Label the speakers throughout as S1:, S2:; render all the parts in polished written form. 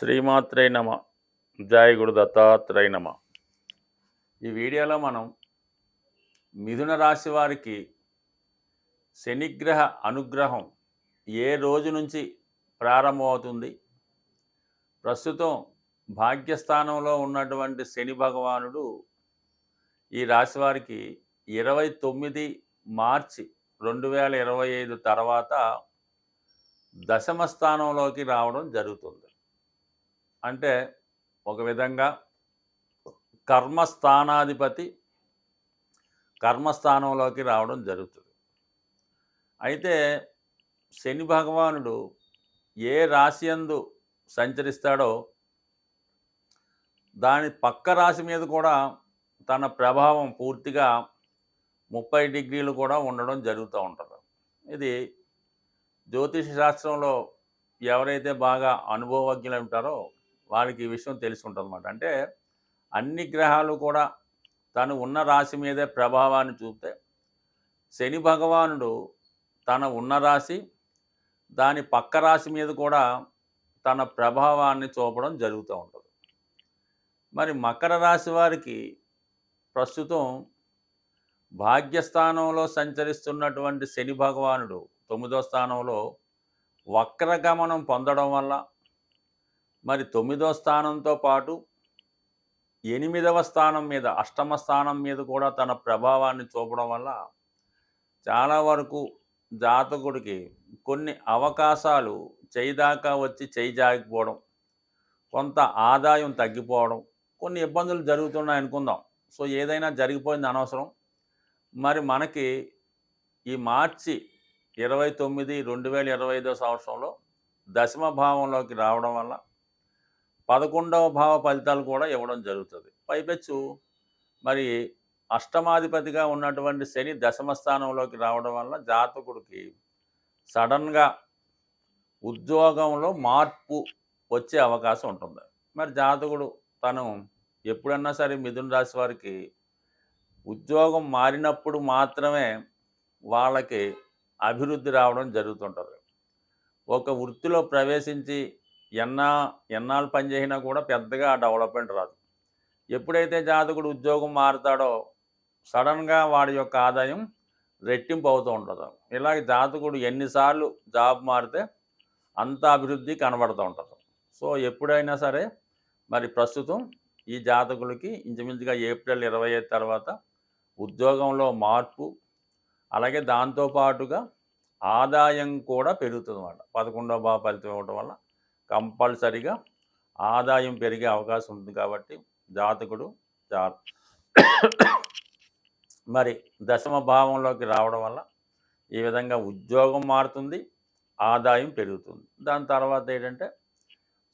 S1: శ్రీమాత్రే నమ. జయ గురు దత్తాత్రేయ నమ. ఈ వీడియోలో మనం మిథున రాశి వారికి శనిగ్రహ అనుగ్రహం ఏ రోజు నుంచి ప్రారంభమవుతుంది, ప్రస్తుతం భాగ్యస్థానంలో ఉన్నటువంటి శని భగవానుడు ఈ రాశి వారికి 29 మార్చి 2025 తర్వాత దశమ స్థానంలోకి రావడం జరుగుతుంది. అంటే ఒక విధంగా కర్మస్థానాధిపతి కర్మస్థానంలోకి రావడం జరుగుతుంది. అయితే శని భగవానుడు ఏ రాశి యందు సంచరిస్తాడో దాని పక్క రాశి మీద కూడా తన ప్రభావం పూర్తిగా 30 డిగ్రీలు కూడా ఉండడం జరుగుతూ ఉంటుంది. ఇది జ్యోతిష శాస్త్రంలో ఎవరైతే బాగా అనుభవజ్ఞులు ఉంటారో వాళ్ళకి ఈ విషయం తెలిసి ఉంటుంది అన్నమాట. అంటే అన్ని గ్రహాలు కూడా తను ఉన్న రాశి మీదే ప్రభావాన్ని చూపితే శని భగవానుడు తన ఉన్న రాశి దాని పక్క రాశి మీద కూడా తన ప్రభావాన్ని చూపడం జరుగుతూ ఉంటుంది. మరి మకర రాశి వారికి ప్రస్తుతం భాగ్యస్థానంలో సంచరిస్తున్నటువంటి శని భగవానుడు 9వ స్థానంలో వక్రగమనం పొందడం వల్ల మరి 9వ స్థానంతో పాటు 8వ స్థానం మీద అష్టమ స్థానం మీద కూడా తన ప్రభావాన్ని చూపడం వల్ల చాలా వరకు జాతకుడికి కొన్ని అవకాశాలు చేయిదాకా వచ్చి చేయి జాగిపోవడం, కొంత ఆదాయం తగ్గిపోవడం, కొన్ని ఇబ్బందులు జరుగుతున్నాయి అనుకుందాం. సో ఏదైనా జరిగిపోయింది అనవసరం. మరి మనకి ఈ మార్చి 29, 2025 సంవత్సరంలో దశమ భావంలోకి రావడం వల్ల 11వ భావ ఫలితాలు కూడా ఇవ్వడం జరుగుతుంది. పైపెచ్చు మరి అష్టమాధిపతిగా ఉన్నటువంటి శని దశమ స్థానంలోకి రావడం వల్ల జాతకుడికి సడన్గా ఉద్యోగంలో మార్పు వచ్చే అవకాశం ఉంటుంది. మరి జాతకుడు తను ఎప్పుడన్నా సరే మిథున రాశి వారికి ఉద్యోగం మారినప్పుడు మాత్రమే వాళ్ళకి అభివృద్ధి రావడం జరుగుతుంటుంది. ఒక వృత్తిలో ప్రవేశించి ఎన్నాళ్ళు పనిచేసినా కూడా పెద్దగా డెవలప్మెంట్ రాదు. ఎప్పుడైతే జాతకుడు ఉద్యోగం మారుతాడో సడన్గా వాడి యొక్క ఆదాయం రెట్టింపు అవుతూ ఉంటుంది. ఇలాగ జాతకుడు ఎన్నిసార్లు జాబ్ మారితే అంత అభివృద్ధి కనబడుతూ ఉంటుంది. సో ఎప్పుడైనా సరే మరి ప్రస్తుతం ఈ జాతకులకి ఇంచుమించుగా ఏప్రిల్ 25 తర్వాత ఉద్యోగంలో మార్పు, అలాగే దాంతోపాటుగా ఆదాయం కూడా పెరుగుతుంది అన్నమాట. 11వ భావ ఫలితం ఇవ్వడం వల్ల కంపల్సరిగా ఆదాయం పెరిగే అవకాశం ఉంటుంది. కాబట్టి జాతకుడు మరి దశమ భావంలోకి రావడం వల్ల ఈ విధంగా ఉద్యోగం మారుతుంది, ఆదాయం పెరుగుతుంది. దాని తర్వాత ఏంటంటే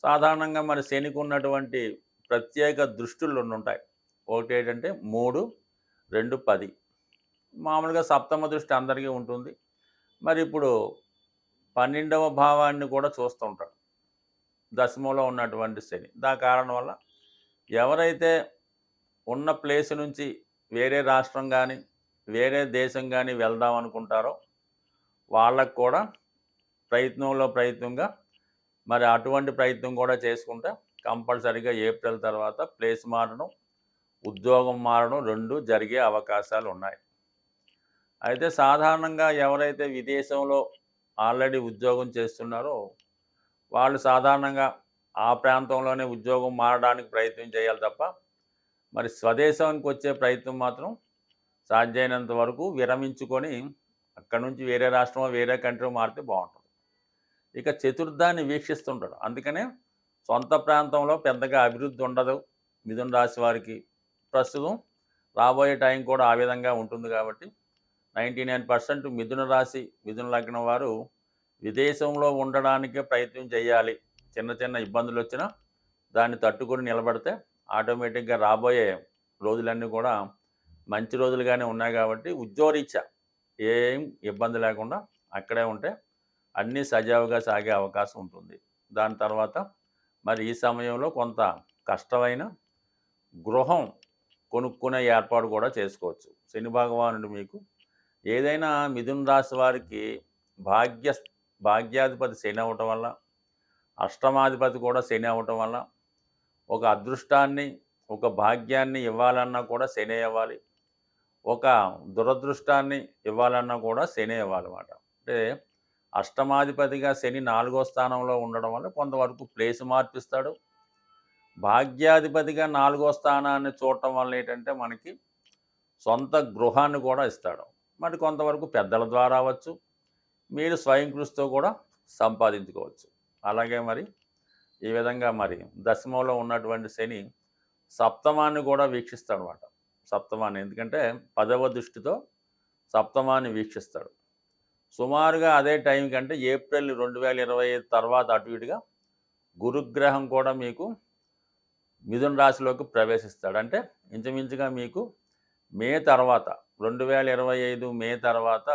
S1: సాధారణంగా మరి శనికి ఉన్నటువంటి ప్రత్యేక దృష్టులు ఉంటాయి. ఒకటి ఏంటంటే 3, 2, 10 మామూలుగా సప్తమ దృష్టి అందరికీ ఉంటుంది. మరి ఇప్పుడు 12వ భావాన్ని కూడా చూస్తూ ఉంటాడు దశమంలో ఉన్నటువంటి శని. దాని కారణం వల్ల ఎవరైతే ఉన్న ప్లేస్ నుంచి వేరే రాష్ట్రం కానీ వేరే దేశం కానీ వెళ్దాం అనుకుంటారో వాళ్ళకు కూడా ప్రయత్నంగా మరి అటువంటి ప్రయత్నం కూడా చేసుకుంటే కంపల్సరీగా ఏప్రిల్ తర్వాత ప్లేస్ మారడం, ఉద్యోగం మారడం 2 జరిగే అవకాశాలు ఉన్నాయి. అయితే సాధారణంగా ఎవరైతే విదేశంలో ఆల్రెడీ ఉద్యోగం చేస్తున్నారో వాళ్ళు సాధారణంగా ఆ ప్రాంతంలోనే ఉద్యోగం మారడానికి ప్రయత్నం చేయాలి తప్ప మరి స్వదేశానికి వచ్చే ప్రయత్నం మాత్రం సాధ్యమైనంత వరకు విరమించుకొని అక్కడ నుంచి వేరే రాష్ట్రమో వేరే కంట్రీ మారితే బాగుంటుంది. ఇక చతుర్థాన్ని వీక్షిస్తుంటాడు. అందుకనే సొంత ప్రాంతంలో పెద్దగా అభివృద్ధి ఉండదు మిథున రాశి వారికి. ప్రస్తుతం రాబోయే టైం కూడా ఆ విధంగా ఉంటుంది. కాబట్టి 99% మిథున రాశి మిథున లగ్నం వారు విదేశంలో ఉండడానికే ప్రయత్నం చేయాలి. చిన్న చిన్న ఇబ్బందులు వచ్చినా దాన్ని తట్టుకొని నిలబడితే ఆటోమేటిక్గా రాబోయే రోజులన్నీ కూడా మంచి రోజులుగానే ఉన్నాయి. కాబట్టి ఉద్యోగరీత్యా ఏం ఇబ్బంది లేకుండా అక్కడే ఉంటే అన్నీ సజావుగా సాగే అవకాశం ఉంటుంది. దాని తర్వాత మరి ఈ సమయంలో కొంత కష్టమైన గృహం కొనుక్కునే ఏర్పాటు కూడా చేసుకోవచ్చు. శని భగవానుడు మీకు ఏదైనా మిథున రాశి వారికి భాగ్యాధిపతి శని అవ్వటం వల్ల అష్టమాధిపతి కూడా శని అవ్వటం వల్ల ఒక అదృష్టాన్ని, ఒక భాగ్యాన్ని ఇవ్వాలన్నా కూడా శనే ఇవ్వాలి. ఒక దురదృష్టాన్ని ఇవ్వాలన్నా కూడా శనే ఇవ్వాలన్నమాట. అంటే అష్టమాధిపతిగా శని 4వ స్థానంలో ఉండడం వల్ల కొంతవరకు ప్లేస్ మార్పిస్తాడు. భాగ్యాధిపతిగా 4వ స్థానాన్ని చూడటం వల్ల ఏంటంటే మనకి సొంత గృహాన్ని కూడా ఇస్తాడు. మరి కొంతవరకు పెద్దల ద్వారా అవ్వచ్చు, మీరు స్వయం కృషితో కూడా సంపాదించుకోవచ్చు. అలాగే మరి ఈ విధంగా మరి దశమంలో ఉన్నటువంటి శని సప్తమాన్ని కూడా వీక్షిస్తాడనమాట. సప్తమాన్ని ఎందుకంటే 10వ దృష్టితో సప్తమాన్ని వీక్షిస్తాడు. సుమారుగా అదే టైం కంటే ఏప్రిల్ 2025 తర్వాత అటు ఇటుగా గురుగ్రహం కూడా మీకు మిథున రాశిలోకి ప్రవేశిస్తాడు. అంటే ఇంచుమించుగా మీకు మే తర్వాత 2025 మే తర్వాత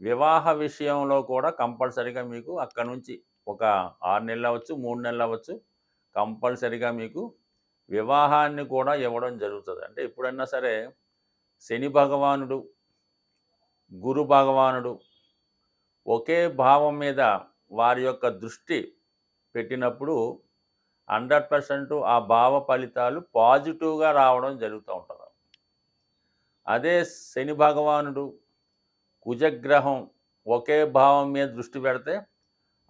S1: వివాహ విషయంలో కూడా కంపల్సరీగా మీకు అక్కడి నుంచి ఒక 6 నెలలు అవ్వచ్చు, 3 నెలలు అవ్వచ్చు, కంపల్సరీగా మీకు వివాహాన్ని కూడా ఇవ్వడం జరుగుతుంది. అంటే ఎప్పుడైనా సరే శని భగవానుడు, గురు భగవానుడు ఒకే భావం మీద వారి యొక్క దృష్టి పెట్టినప్పుడు 100% ఆ భావ ఫలితాలు పాజిటివ్గా రావడం జరుగుతూ ఉంటుంది. అదే శని భగవానుడు, కుజగ్రహం ఒకే భావం మీద దృష్టి పెడితే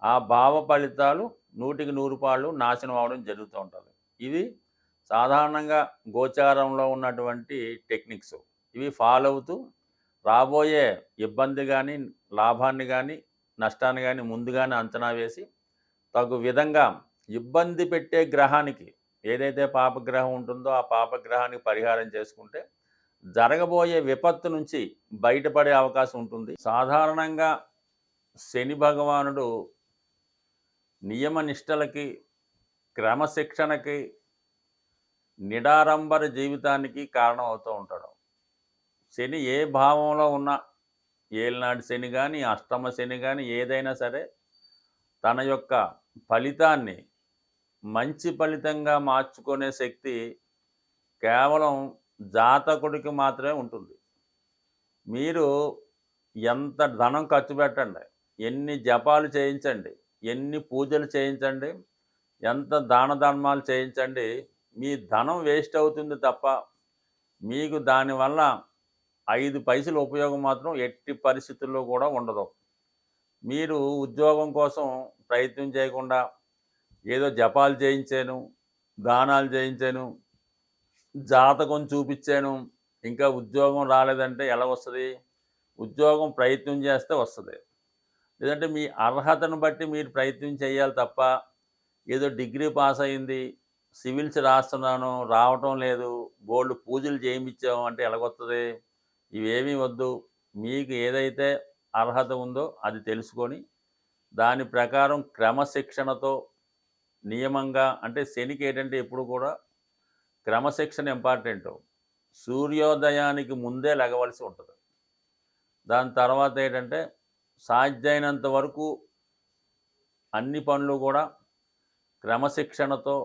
S1: ఆ భావ ఫలితాలు 100కి 100 పాళ్ళు నాశనం అవడం జరుగుతూ ఉంటుంది. ఇవి సాధారణంగా గోచారంలో ఉన్నటువంటి టెక్నిక్స్. ఇవి ఫాలో అవుతూ రాబోయే ఇబ్బంది కానీ, లాభాన్ని కానీ, నష్టాన్ని కానీ ముందుగానే అంచనా వేసి తగు విధంగా ఇబ్బంది పెట్టే గ్రహానికి ఏదైతే పాపగ్రహం ఉంటుందో ఆ పాపగ్రహానికి పరిహారం చేసుకుంటే జరగబోయే విపత్తు నుంచి బయటపడే అవకాశం ఉంటుంది. సాధారణంగా శని భగవానుడు నియమ నిష్టలకి, క్రమశిక్షణకి, నిడారంబర జీవితానికి కారణం అవుతూ ఉంటాడు. శని ఏ భావంలో ఉన్న ఏలినాటి శని కానీ, అష్టమ శని కానీ ఏదైనా సరే తన యొక్క ఫలితాన్ని మంచి ఫలితంగా మార్చుకునే శక్తి కేవలం జాతకుడికి మాత్రమే ఉంటుంది. మీరు ఎంత ధనం ఖర్చు పెట్టండి, ఎన్ని జపాలు చేయించండి, ఎన్ని పూజలు చేయించండి, ఎంత దాన ధర్మాలు చేయించండి, మీ ధనం వేస్ట్ అవుతుంది తప్ప మీకు దానివల్ల 5 పైసలు ఉపయోగం మాత్రం ఎట్టి పరిస్థితుల్లో కూడా ఉండదు. మీరు ఉద్యోగం కోసం ప్రయత్నం చేయకుండా ఏదో జపాలు చేయించాను, దానాలు చేయించాను, జాతకం చూపించాను, ఇంకా ఉద్యోగం రాలేదంటే ఎలా వస్తుంది? ఉద్యోగం ప్రయత్నం చేస్తే వస్తుంది. లేదంటే మీ అర్హతను బట్టి మీరు ప్రయత్నం చేయాలి తప్ప ఏదో డిగ్రీ పాస్ అయింది, సివిల్స్ రాస్తున్నాను, రావటం లేదు, బోల్డ్ పూజలు చేయించాము అంటే ఎలాగొస్తుంది? ఇవేమీ వద్దు. మీకు ఏదైతే అర్హత ఉందో అది తెలుసుకొని దాని ప్రకారం క్రమశిక్షణతో నియమంగా, అంటే శనికి ఏంటంటే ఎప్పుడు కూడా క్రమశిక్షణ ఇంపార్టెంట్. సూర్యోదయానికి ముందే లెగవలసి ఉంటుంది. దాని తర్వాత ఏంటంటే సాధ్యమైనంత వరకు అన్ని పనులు కూడా క్రమశిక్షణతో,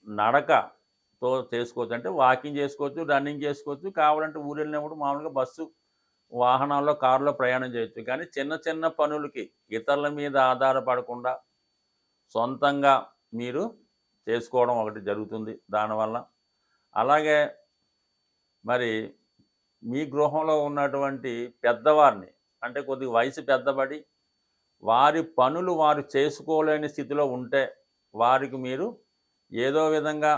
S1: నడకతో చేసుకోవచ్చు. అంటే వాకింగ్ చేసుకోవచ్చు, రన్నింగ్ చేసుకోవచ్చు, కావాలంటే ఊరు వెళ్ళినప్పుడు మామూలుగా బస్సు, వాహనాల్లో, కారులో ప్రయాణం చేయొచ్చు. కానీ చిన్న చిన్న పనులకి ఇతరుల మీద ఆధారపడకుండా సొంతంగా మీరు చేసుకోవడం ఒకటి జరుగుతుంది దానివల్ల. అలాగే మరి మీ గృహంలో ఉన్నటువంటి పెద్దవారిని, అంటే కొద్దిగా వయసు పెద్దబడి వారి పనులు వారు చేసుకోలేని స్థితిలో ఉంటే వారికి మీరు ఏదో విధంగా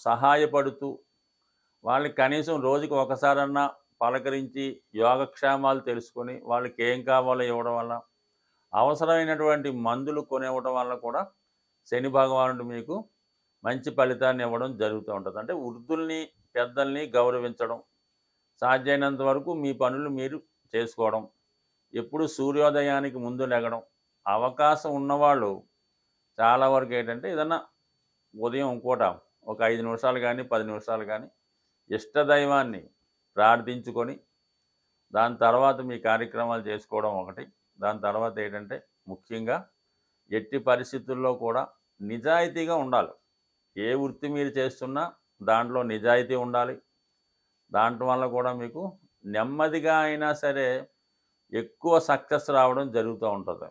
S1: సహాయపడుతూ వాళ్ళకి కనీసం రోజుకి ఒకసారన్నా పలకరించి యోగక్షేమాలు తెలుసుకొని వాళ్ళకి ఏం కావాలో ఇవ్వడం వల్ల, అవసరమైనటువంటి మందులు కొనివ్వడం వల్ల కూడా శని భగవానుడు మీకు మంచి ఫలితాన్ని ఇవ్వడం జరుగుతూ ఉంటుంది. అంటే వృద్ధుల్ని, పెద్దల్ని గౌరవించడం, సాధ్యమైనంత వరకు మీ పనులు మీరు చేసుకోవడం, ఎప్పుడు సూర్యోదయానికి ముందు లెగడం. అవకాశం ఉన్నవాళ్ళు చాలా వరకు ఏంటంటే ఏదన్నా ఉదయం పూట ఒక 5 నిమిషాలు కానీ, 10 నిమిషాలు కానీ ఇష్టదైవాన్ని ప్రార్థించుకొని దాని తర్వాత మీ కార్యక్రమాలు చేసుకోవడం ఒకటి. దాని తర్వాత ఏంటంటే ముఖ్యంగా ఎట్టి పరిస్థితుల్లో కూడా నిజాయితీగా ఉండాలి. ఏ వృత్తి మీరు చేస్తున్నా దాంట్లో నిజాయితీ ఉండాలి. దాంట్లో వల్ల కూడా మీకు నెమ్మదిగా అయినా సరే ఎక్కువ సక్సెస్ రావడం జరుగుతూ ఉంటుంది.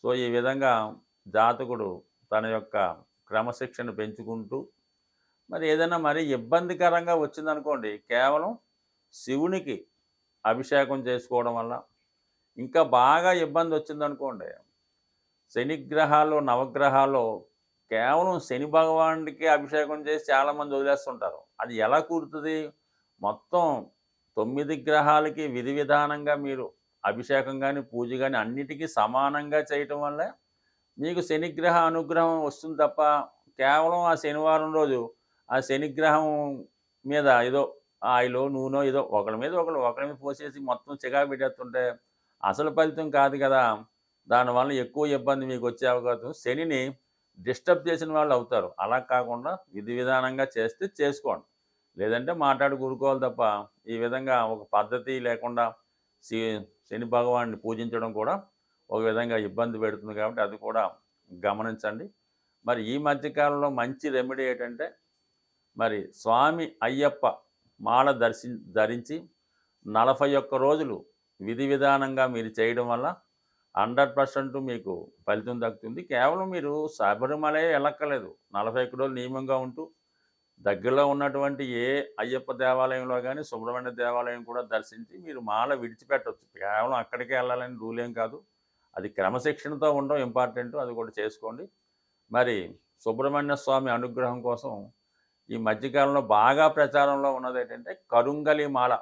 S1: సో ఈ విధంగా జాతకుడు తన యొక్క క్రమశిక్షణ పెంచుకుంటూ మరి ఏదైనా మరి ఇబ్బందికరంగా వచ్చిందనుకోండి, కేవలం శివునికి అభిషేకం చేసుకోవడం వల్ల, ఇంకా బాగా ఇబ్బంది వచ్చిందనుకోండి, శనిగ్రహాలు నవగ్రహాల్లో కేవలం శని భగవానుడికి అభిషేకం చేసి చాలామంది వదిలేస్తుంటారు. అది ఎలా కుదురుతుంది? మొత్తం 9 గ్రహాలకి విధి విధానంగా మీరు అభిషేకం కానీ, పూజ కానీ అన్నిటికీ సమానంగా చేయటం వల్లే మీకు శనిగ్రహ అనుగ్రహం వస్తుంది తప్ప, కేవలం ఆ శనివారం రోజు ఆ శనిగ్రహం మీద ఏదో ఆయిలో నూనె ఏదో ఒకరి మీద పోసేసి మొత్తం చికాకు పెట్టేస్తుంటే అసలు ఫలితం కాదు కదా. దానివల్ల ఎక్కువ ఇబ్బంది మీకు వచ్చే అవకాశం, శనిని డిస్టర్బ్ చేసిన వాళ్ళు అవుతారు. అలా కాకుండా విధి విధానంగా చేస్తే చేసుకోండి, లేదంటే మాట్లాడి కూరుకోవాలి తప్ప ఈ విధంగా ఒక పద్ధతి లేకుండా శని భగవాన్ని పూజించడం కూడా ఒక విధంగా ఇబ్బంది పెడుతుంది. కాబట్టి అది కూడా గమనించండి. మరి ఈ మధ్యకాలంలో మంచి రెమెడీ ఏంటంటే, మరి స్వామి అయ్యప్ప మాల ధరించి 41 రోజులు విధి విధానంగా మీరు చేయడం వల్ల 100% మీకు ఫలితం దక్కుతుంది. కేవలం మీరు శబరిమలే వెళ్ళక్కర్లేదు. 41 రోజులు నియమంగా ఉంటూ దగ్గరలో ఉన్నటువంటి ఏ అయ్యప్ప దేవాలయంలో కానీ, సుబ్రహ్మణ్య దేవాలయం కూడా దర్శించి మీరు మాల విడిచిపెట్టవచ్చు. కేవలం అక్కడికే వెళ్ళాలని రూల్ ఏం కాదు. అది క్రమశిక్షణతో ఉండడం ఇంపార్టెంట్, అది కూడా చేసుకోండి. మరి సుబ్రహ్మణ్య స్వామి అనుగ్రహం కోసం ఈ మధ్యకాలంలో బాగా ప్రచారంలో ఉన్నది ఏంటంటే కరుంగలి మాల.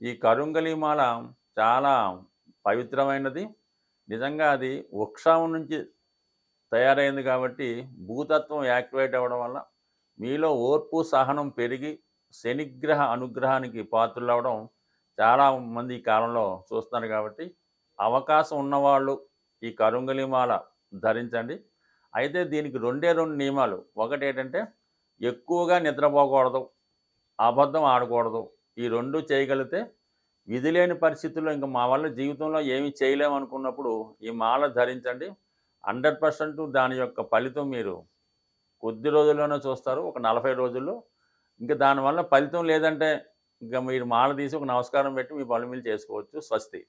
S1: ఈ కరుంగలి మాల చాలా పవిత్రమైనది. నిజంగా అది వృక్షం నుంచి తయారైంది కాబట్టి భూతత్వం యాక్టివేట్ అవ్వడం వల్ల మీలో ఓర్పు సహనం పెరిగి శనిగ్రహ అనుగ్రహానికి పాత్రలవ్వడం చాలామంది ఈ కాలంలో చూస్తున్నారు. కాబట్టి అవకాశం ఉన్నవాళ్ళు ఈ కరుంగలి మాల ధరించండి. అయితే దీనికి 2 నియమాలు. ఒకటి ఏంటంటే ఎక్కువగా నిద్రపోకూడదు, అబద్ధం ఆడకూడదు. ఈ 2 చేయగలిగితే విధి లేని పరిస్థితుల్లో ఇంకా మా వల్ల జీవితంలో ఏమీ చేయలేమనుకున్నప్పుడు ఈ మాల ధరించండి. 100% దాని యొక్క ఫలితం మీరు కొద్ది రోజుల్లోనే చూస్తారు, ఒక 40 రోజుల్లో. ఇంకా దానివల్ల ఫలితం లేదంటే ఇంకా మీరు మాల తీసి ఒక నమస్కారం పెట్టి మీ పనులు మీరు చేసుకోవచ్చు. స్వస్తి.